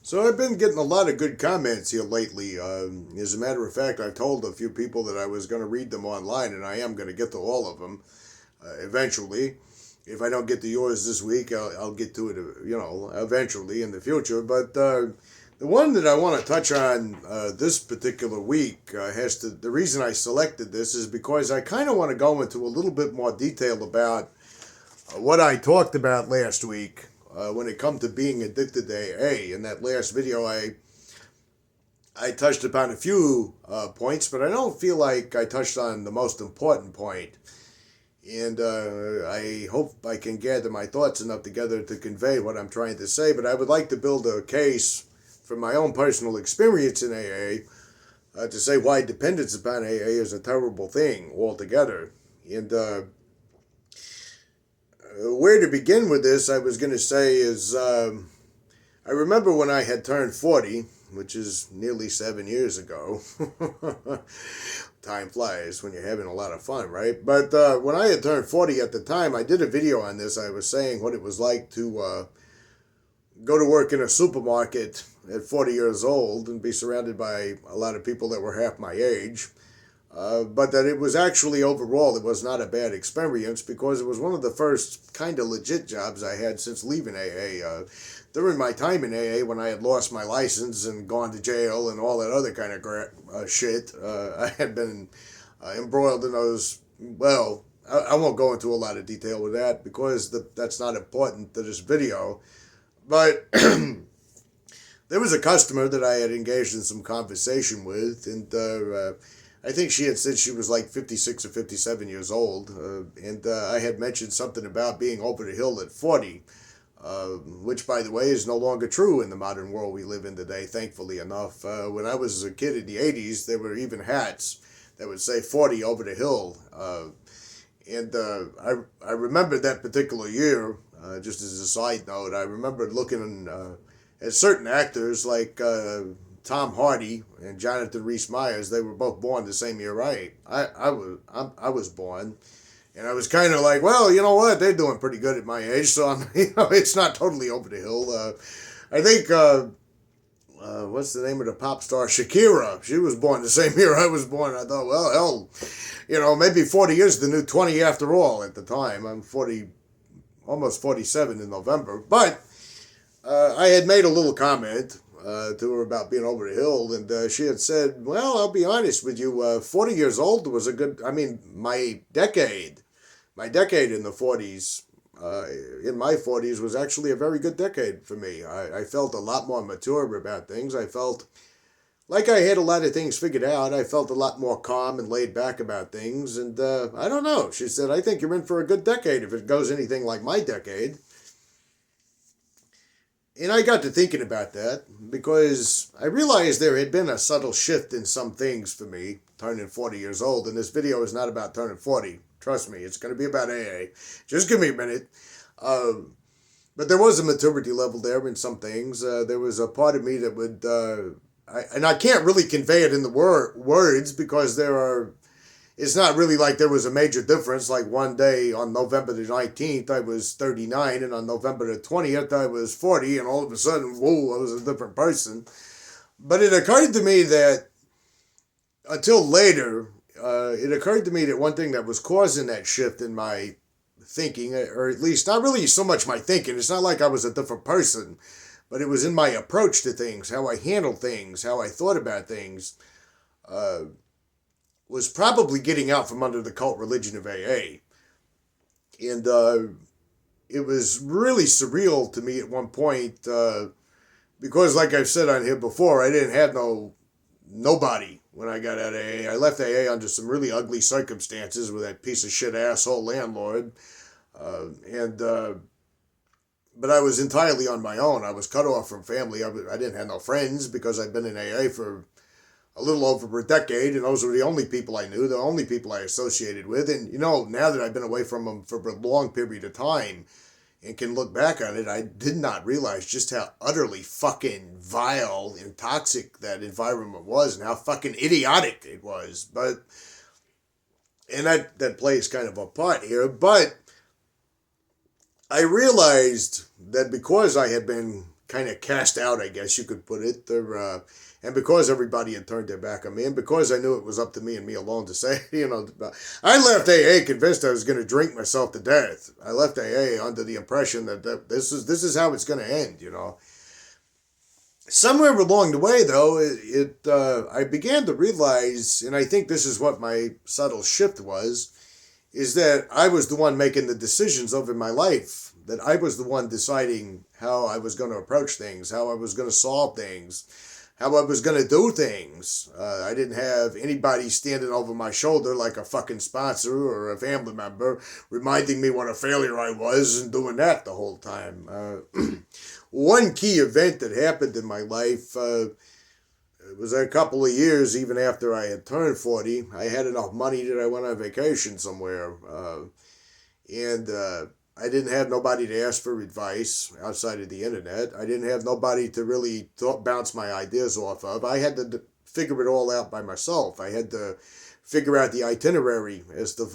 So I've been getting a lot of good comments here lately. As a matter of fact, I've told a few people that I was going to read them online, and I am going to get to all of them eventually. If I don't get to yours this week, I'll get to it, eventually in the future. But the one that I want to touch on this particular week has to. The reason I selected this is because I kind of want to go into a little bit more detail about what I talked about last week when it come to being addicted to AA. In that last video, I touched upon a few points, but I don't feel like I touched on the most important point. And I hope I can gather my thoughts enough together to convey what I'm trying to say. But I would like to build a case from my own personal experience in AA to say why dependence upon AA is a terrible thing altogether. And where to begin with this, I was going to say is I remember when I had turned 40, which is nearly 7 years ago. Time flies when you're having a lot of fun, right? But when I had turned 40 at the time, I did a video on this. I was saying what it was like to go to work in a supermarket at 40 years old and be surrounded by a lot of people that were half my age. But that it was actually overall, it was not a bad experience because it was one of the first kind of legit jobs I had since leaving AA. During my time in AA, when I had lost my license and gone to jail and all that other kind of shit, I had been embroiled in those, well, I won't go into a lot of detail with that because that's not important to this video. But there was a customer that I had engaged in some conversation with, and I think she had said she was like 56 or 57 years old, and I had mentioned something about being over the hill at 40, which, by the way, is no longer true in the modern world we live in today, thankfully enough. When I was a kid in the 80s, there were even hats that would say 40 over the hill, and I remember that particular year, just as a side note, I remember looking at certain actors like Tom Hardy and Jonathan Rhys Meyers. They were both born the same year I was born, and I was kind of like, well, you know what, they're doing pretty good at my age, so I'm it's not totally over the hill. I think what's the name of the pop star, Shakira? She was born the same year I was born. I thought, well, hell, maybe 40 years the new 20 after all. At the time, I'm 40, almost 47 in November, but I had made a little comment to her about being over the hill, and she had said, well, I'll be honest with you, 40 years old was a good, my decade in the 40s, in my 40s was actually a very good decade for me. I felt a lot more mature about things. I felt like I had a lot of things figured out. I felt a lot more calm and laid back about things, and I don't know. She said, I think you're in for a good decade if it goes anything like my decade. And I got to thinking about that because I realized there had been a subtle shift in some things for me, turning 40 years old. And this video is not about turning 40. Trust me, it's going to be about AA. Just give me a minute. But there was a maturity level there in some things. There was a part of me that would, and I can't really convey it in the words because it's not really like there was a major difference. Like one day on November the 19th, I was 39, and on November the 20th, I was 40, and all of a sudden, whoa, I was a different person. But it occurred to me that, until later, it occurred to me that one thing that was causing that shift in my thinking, or at least not really so much my thinking, it's not like I was a different person, but it was in my approach to things, how I handled things, how I thought about things, was probably getting out from under the cult religion of AA. And it was really surreal to me at one point because, like I've said on here before, I didn't have nobody when I got out of AA. I left AA under some really ugly circumstances with that piece of shit asshole landlord. But I was entirely on my own. I was cut off from family. I didn't have no friends because I'd been in AA for a little over a decade, and those were the only people I knew, the only people I associated with. And, now that I've been away from them for a long period of time and can look back on it, I did not realize just how utterly fucking vile and toxic that environment was and how fucking idiotic it was. And that plays kind of a part here, but I realized that because I had been kind of cast out, I guess you could put it. And because everybody had turned their back on me, and because I knew it was up to me and me alone to say, I left AA convinced I was going to drink myself to death. I left AA under the impression that this is how it's going to end, Somewhere along the way, though, I began to realize, and I think this is what my subtle shift was, is that I was the one making the decisions over my life, that I was the one deciding how I was going to approach things, how I was going to solve things, how I was going to do things. I didn't have anybody standing over my shoulder like a fucking sponsor or a family member reminding me what a failure I was and doing that the whole time. One key event that happened in my life, it was a couple of years even after I had turned 40. I had enough money that I went on vacation somewhere. And I didn't have nobody to ask for advice outside of the internet. I didn't have nobody to really bounce my ideas off of. I had to figure it all out by myself. I had to figure out the itinerary as to,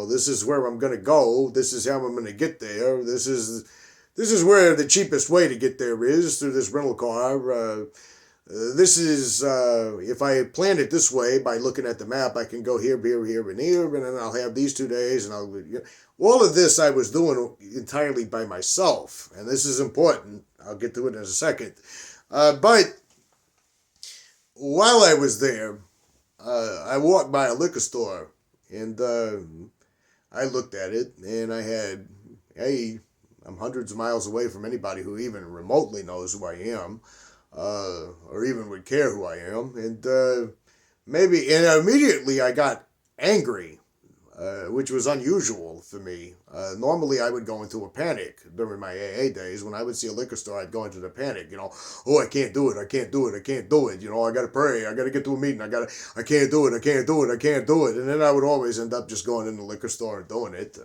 this is where I'm going to go. This is how I'm going to get there. This is where the cheapest way to get there is, through this rental car. This is, if I plan it this way, by looking at the map, I can go here, and then I'll have these 2 days, and all of this I was doing entirely by myself, and this is important. I'll get to it in a second. But while I was there, I walked by a liquor store, and I looked at it, and I had, hey, I'm hundreds of miles away from anybody who even remotely knows who I am. Or even would care who I am, and immediately I got angry, which was unusual for me. Normally I would go into a panic during my AA days. When I would see a liquor store, I'd go into the panic, I can't do it, I can't do it, I can't do it, I gotta pray, I gotta get to a meeting, I can't do it, I can't do it, I can't do it, and then I would always end up just going in the liquor store and doing it.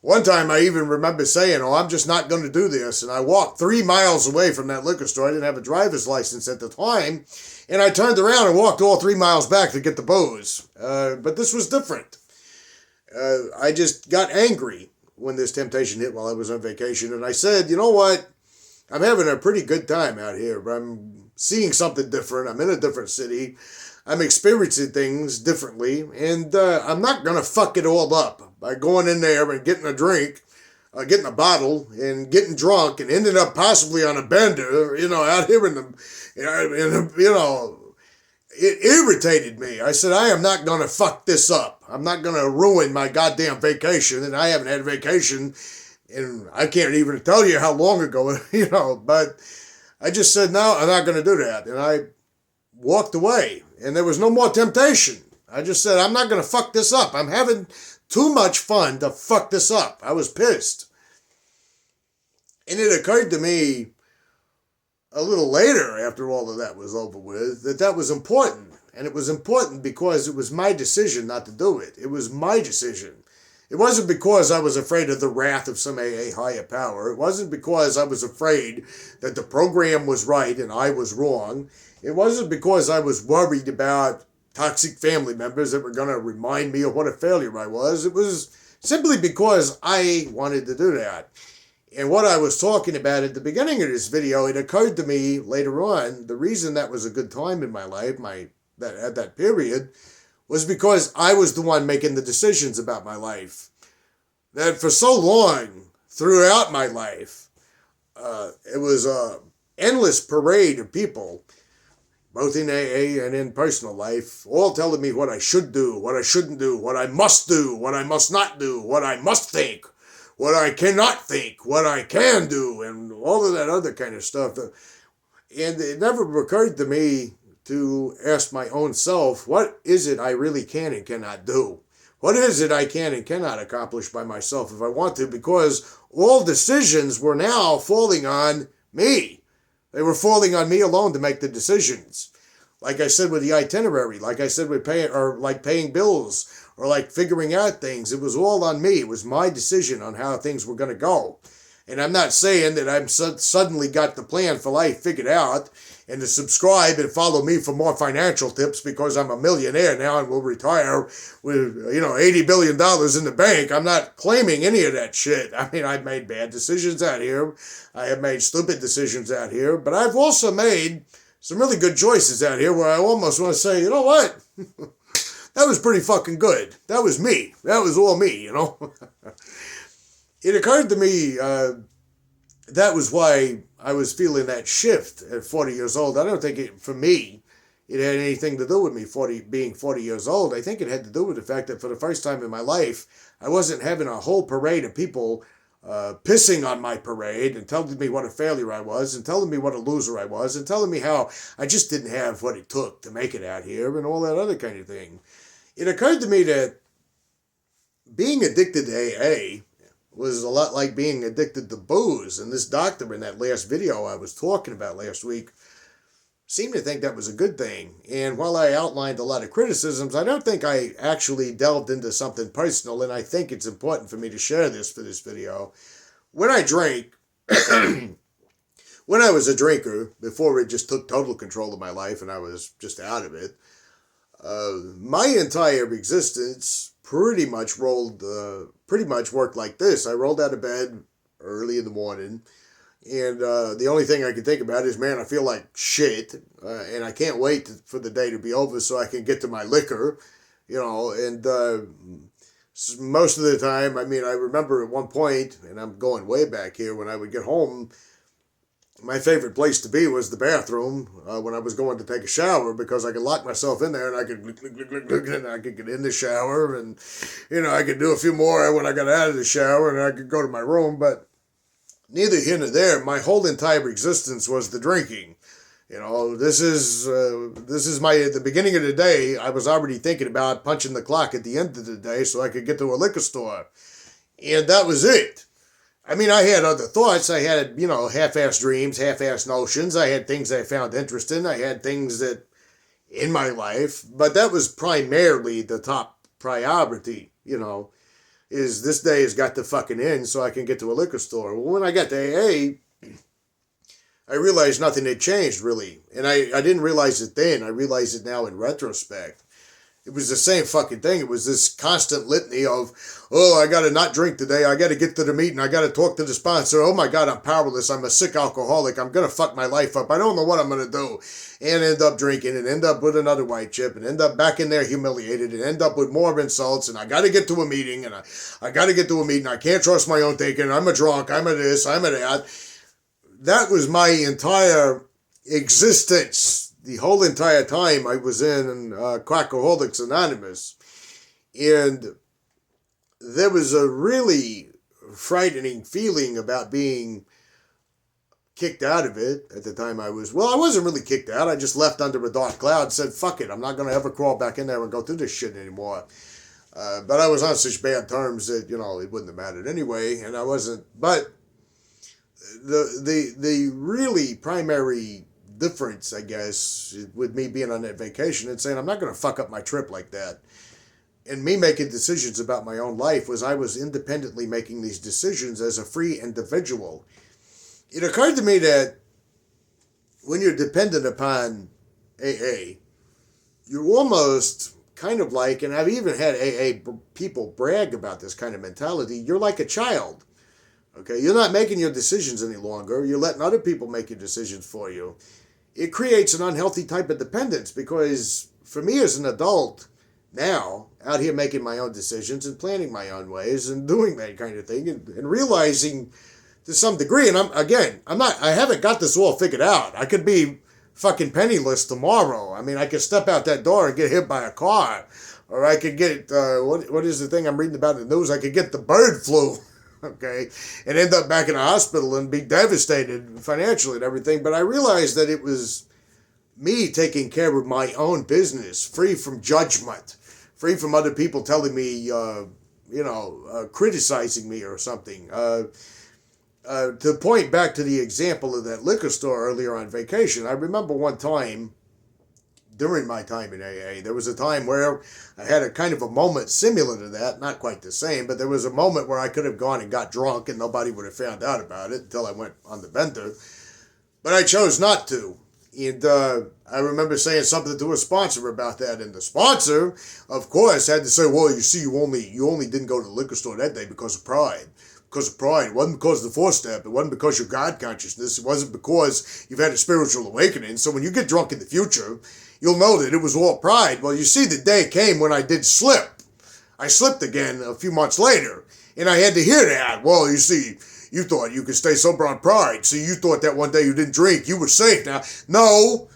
One time I even remember saying, I'm just not going to do this. And I walked 3 miles away from that liquor store. I didn't have a driver's license at the time. And I turned around and walked all 3 miles back to get the booze. But this was different. I just got angry when this temptation hit while I was on vacation. And I said, you know what? I'm having a pretty good time out here. I'm seeing something different. I'm in a different city. I'm experiencing things differently, and I'm not going to fuck it all up by going in there and getting a drink, getting a bottle, and getting drunk, and ending up possibly on a bender, out here it irritated me. I said, I am not going to fuck this up. I'm not going to ruin my goddamn vacation, and I haven't had a vacation, and I can't even tell you how long ago, but I just said, no, I'm not going to do that, and I walked away. And there was no more temptation. I just said, I'm not going to fuck this up. I'm having too much fun to fuck this up. I was pissed. And it occurred to me a little later, after all of that was over with, that was important. And it was important because it was my decision not to do it. It was my decision. It wasn't because I was afraid of the wrath of some AA higher power. It wasn't because I was afraid that the program was right and I was wrong. It wasn't because I was worried about toxic family members that were going to remind me of what a failure I was. It was simply because I wanted to do that. And what I was talking about at the beginning of this video, it occurred to me later on, the reason that was a good time in my life, at that period, was because I was the one making the decisions about my life. That for so long, throughout my life, it was an endless parade of people, both in AA and in personal life, all telling me what I should do, what I shouldn't do, what I must do, what I must not do, what I must think, what I cannot think, what I can do, and all of that other kind of stuff. And it never occurred to me to ask my own self, what is it I really can and cannot do? What is it I can and cannot accomplish by myself if I want to? Because all decisions were now falling on me. They were falling on me alone to make the decisions. Like I said with the itinerary, like I said with paying bills, or like figuring out things. It was all on me. It was my decision on how things were going to go. And I'm not saying that I'm suddenly got the plan for life figured out and to subscribe and follow me for more financial tips because I'm a millionaire now and will retire with, $80 billion in the bank. I'm not claiming any of that shit. I mean, I've made bad decisions out here. I have made stupid decisions out here, but I've also made some really good choices out here where I almost want to say, you know what? That was pretty fucking good. That was me. That was all me, It occurred to me that was why I was feeling that shift at 40 years old. I don't think for me, it had anything to do with me being 40 years old. I think it had to do with the fact that for the first time in my life, I wasn't having a whole parade of people pissing on my parade and telling me what a failure I was and telling me what a loser I was and telling me how I just didn't have what it took to make it out here and all that other kind of thing. It occurred to me that being addicted to AA was a lot like being addicted to booze. And this doctor in that last video I was talking about last week seemed to think that was a good thing. And while I outlined a lot of criticisms, I don't think I actually delved into something personal, and I think it's important for me to share this for this video. When I drank, when I was a drinker, before it just took total control of my life and I was just out of it, my entire existence pretty much worked like this. I rolled out of bed early in the morning, and the only thing I can think about is, man, I feel like shit, and I can't wait for the day to be over so I can get to my liquor, and most of the time, I mean, I remember at one point, and I'm going way back here, when I would get home, my favorite place to be was the bathroom when I was going to take a shower, because I could lock myself in there and I could and I could get in the shower, and I could do a few more when I got out of the shower, and I could go to my room. But neither here nor there. My whole entire existence was the drinking. This is at the beginning of the day. I was already thinking about punching the clock at the end of the day so I could get to a liquor store, and that was it. I mean, I had other thoughts. I had, half-assed dreams, half-assed notions. I had things I found interesting. I had things that in my life, but that was primarily the top priority, is this day has got to fucking end so I can get to a liquor store. Well, when I got to AA, I realized nothing had changed, really. And I didn't realize it then. I realize it now in retrospect. It was the same fucking thing. It was this constant litany of, I got to not drink today. I got to get to the meeting. I got to talk to the sponsor. Oh my God, I'm powerless. I'm a sick alcoholic. I'm going to fuck my life up. I don't know what I'm going to do. And end up drinking and end up with another white chip and end up back in there humiliated and end up with more insults. And I got to get to a meeting and I got to get to a meeting. I can't trust my own thinking. I'm a drunk. I'm a this. I'm a that. That was my entire existence. The whole entire time I was in Quackaholics Anonymous. And there was a really frightening feeling about being kicked out of it at the time. I wasn't really kicked out. I just left under a dark cloud and said, fuck it, I'm not going to ever crawl back in there and go through this shit anymore. But I was on such bad terms that, it wouldn't have mattered anyway. And I wasn't, but the really primary difference, I guess, with me being on that vacation and saying I'm not going to fuck up my trip like that, and me making decisions about my own life, was I was independently making these decisions as a free individual. It occurred to me that when you're dependent upon AA, you're almost kind of like, and I've even had AA people brag about this kind of mentality, you're like a child. Okay, you're not making your decisions any longer. You're letting other people make your decisions for you. It creates an unhealthy type of dependence, because for me as an adult now, out here making my own decisions and planning my own ways and doing that kind of thing and realizing to some degree, and I haven't got this all figured out. I could be fucking penniless tomorrow. I mean, I could step out that door and get hit by a car, or I could get, what is the thing I'm reading about in the news? I could get the bird flu. Okay, and end up back in a hospital and be devastated financially and everything. But I realized that it was me taking care of my own business, free from judgment, free from other people telling me, criticizing me or something. To point back to the example of that liquor store earlier on vacation, I remember one time during my time in AA. There was a time where I had a kind of a moment similar to that, not quite the same, but there was a moment where I could have gone and got drunk and nobody would have found out about it until I went on the bender. But I chose not to. And I remember saying something to a sponsor about that, and the sponsor, of course, had to say, "Well, you see, you only didn't go to the liquor store that day because of pride. Because of pride. It wasn't because of the four-step. It wasn't because of your God consciousness. It wasn't because you've had a spiritual awakening. So when you get drunk in the future, you'll know that it was all pride." Well, you see, the day came when I did slip. I slipped again a few months later, and I had to hear that. "Well, you see, you thought you could stay sober on pride. See, you thought that one day you didn't drink, you were safe now." No.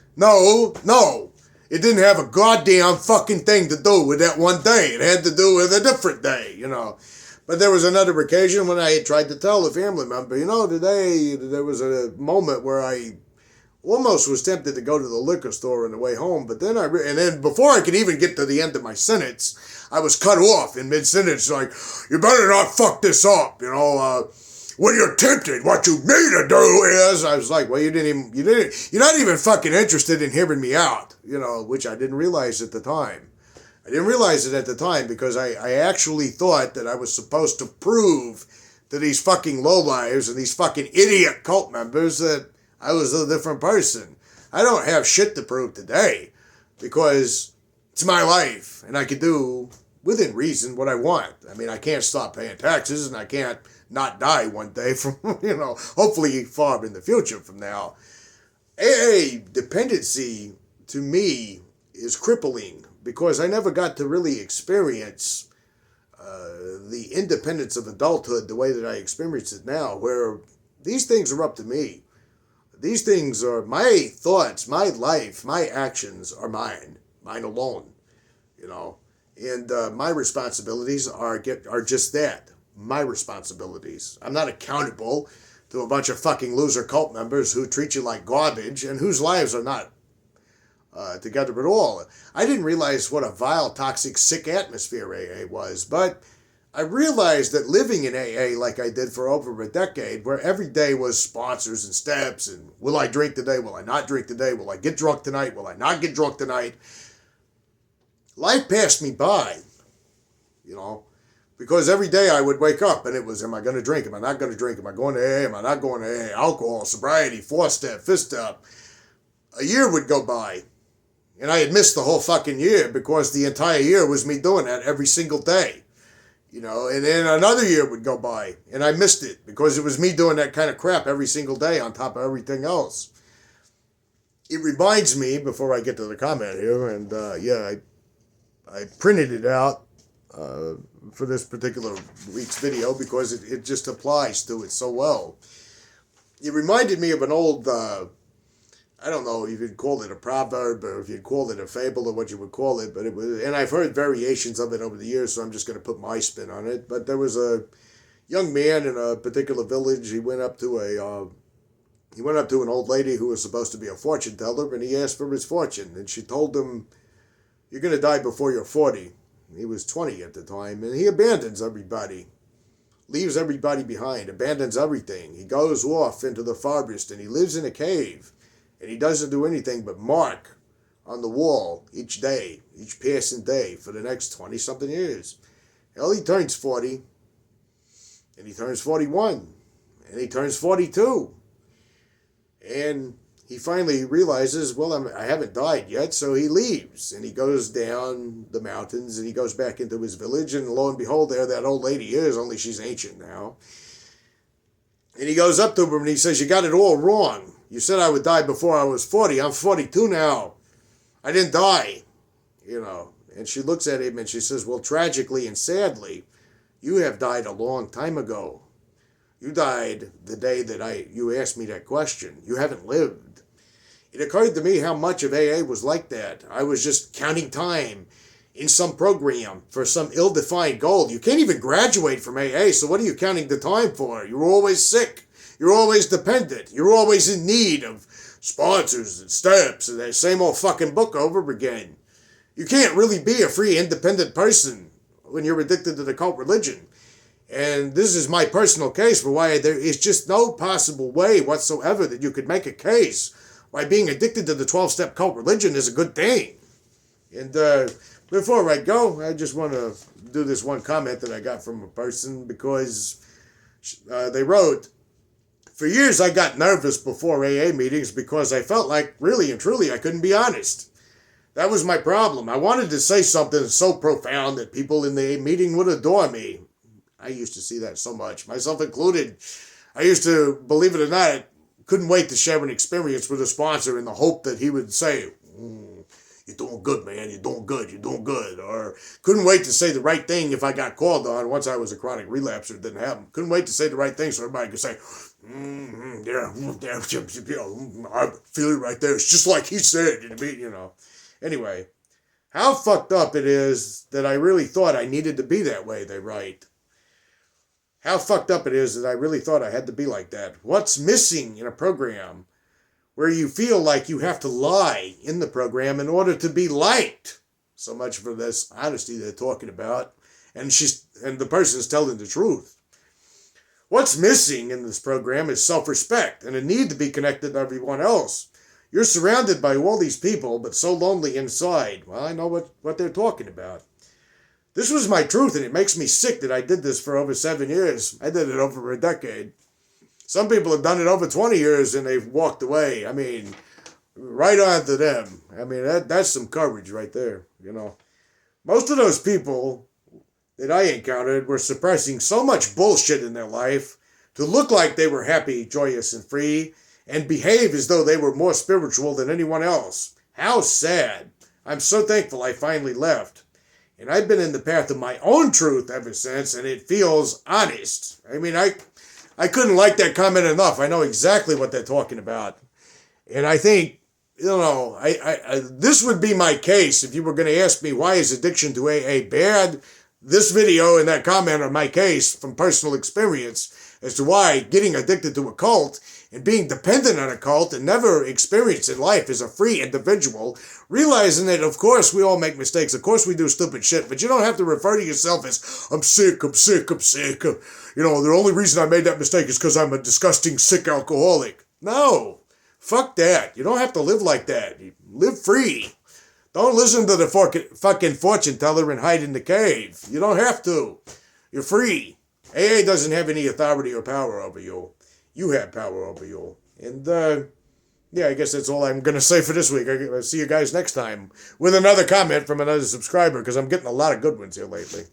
It didn't have a goddamn fucking thing to do with that one day. It had to do with a different day, But there was another occasion when I had tried to tell a family member, today there was a moment where I almost was tempted to go to the liquor store on the way home, but then and then before I could even get to the end of my sentence, I was cut off in mid-sentence, like, "You better not fuck this up, when you're tempted, what you need to do is," I was like, "Well, you're not even fucking interested in hearing me out," which I didn't realize at the time. I didn't realize it at the time because I actually thought that I was supposed to prove to these fucking lowlifes and these fucking idiot cult members that I was a different person. I don't have shit to prove today because it's my life and I can do, within reason, what I want. I mean, I can't stop paying taxes and I can't not die one day from, hopefully far in the future from now. AA dependency, to me, is crippling because I never got to really experience the independence of adulthood the way that I experience it now, where these things are up to me. These things are my thoughts, my life, my actions are mine alone, and my responsibilities are just that. My responsibilities. I'm not accountable to a bunch of fucking loser cult members who treat you like garbage and whose lives are not together at all. I didn't realize what a vile, toxic, sick atmosphere AA was, but I realized that living in AA like I did for over a decade, where every day was sponsors and steps and will I drink today, will I not drink today, will I get drunk tonight, will I not get drunk tonight, life passed me by, because every day I would wake up and it was, am I going to drink? Am I not going to drink? Am I going to AA? Am I not going to AA? Alcohol, sobriety, four-step, fifth-step. A year would go by and I had missed the whole fucking year because the entire year was me doing that every single day. And then another year would go by and I missed it because it was me doing that kind of crap every single day on top of everything else. It reminds me, before I get to the comment here, and I printed it out for this particular week's video because it just applies to it so well. It reminded me of an old, I don't know if you'd call it a proverb or if you'd call it a fable or what you would call it, but it was, and I've heard variations of it over the years, so I'm just going to put my spin on it. But there was a young man in a particular village. He went up to an old lady who was supposed to be a fortune teller, and he asked for his fortune, and she told him, "You're going to die before you're 40. He was 20 at the time, and he abandons everybody, leaves everybody behind, abandons everything. He goes off into the forest, and he lives in a cave, and he doesn't do anything but mark on the wall each day, each passing day for the next 20-something years. Hell, he turns 40, and he turns 41, and he turns 42, and he finally realizes, well, I haven't died yet, so he leaves, and he goes down the mountains, and he goes back into his village, and lo and behold, there that old lady is, only she's ancient now. And he goes up to her, and he says, "You got it all wrong. You said I would die before I was 40. I'm 42 now. I didn't die." And she looks at him, and she says, "Well, tragically and sadly, you have died a long time ago. You died the day that you asked me that question. You haven't lived." It occurred to me how much of AA was like that. I was just counting time in some program for some ill-defined goal. You can't even graduate from AA, so what are you counting the time for? You're always sick. You're always dependent. You're always in need of sponsors and steps and that same old fucking book over again. You can't really be a free, independent person when you're addicted to the cult religion. And this is my personal case for why there is just no possible way whatsoever that you could make a case why being addicted to the 12-step cult religion is a good thing. And before I go, I just want to do this one comment that I got from a person because they wrote, "For years I got nervous before AA meetings because I felt like really and truly I couldn't be honest. That was my problem. I wanted to say something so profound that people in the meeting would adore me." I used to see that so much, myself included. I used to, believe it or not, couldn't wait to share an experience with a sponsor in the hope that he would say, "You're doing good, man. You're doing good. You're doing good." Or couldn't wait to say the right thing if I got called on. Once I was a chronic relapser, it didn't happen. Couldn't wait to say the right thing so everybody could say, yeah, I feel it right there. It's just like he said, you know. Anyway, how fucked up it is that I really thought I needed to be that way, they write. How fucked up it is that I really thought I had to be like that. What's missing in a program where you feel like you have to lie in the program in order to be liked? So much for this honesty they're talking about. And the person's telling the truth. What's missing in this program is self-respect and a need to be connected to everyone else. You're surrounded by all these people, but so lonely inside. Well, I know what they're talking about. This was my truth, and it makes me sick that I did this for over 7 years. I did it over a decade. Some people have done it over 20 years, and they've walked away. I mean, right on to them. I mean, that's some courage right there, you know. Most of those people that I encountered were suppressing so much bullshit in their life to look like they were happy, joyous, and free, and behave as though they were more spiritual than anyone else. How sad. I'm so thankful I finally left. And I've been in the path of my own truth ever since, and it feels honest. I mean, I couldn't like that comment enough. I know exactly what they're talking about. And I think, you know, this would be my case if you were going to ask me why is addiction to AA bad. This video and that comment are my case from personal experience as to why getting addicted to a cult and being dependent on a cult and never experienced in life as a free individual, realizing that, of course, we all make mistakes. Of course, we do stupid shit, but you don't have to refer to yourself as, I'm sick. You know, the only reason I made that mistake is because I'm a disgusting, sick alcoholic. No, fuck that. You don't have to live like that. You live free. Don't listen to the fucking fortune teller and hide in the cave. You don't have to. You're free. AA doesn't have any authority or power over you. You have power over you. And, yeah, I guess that's all I'm going to say for this week. I'll see you guys next time with another comment from another subscriber because I'm getting a lot of good ones here lately.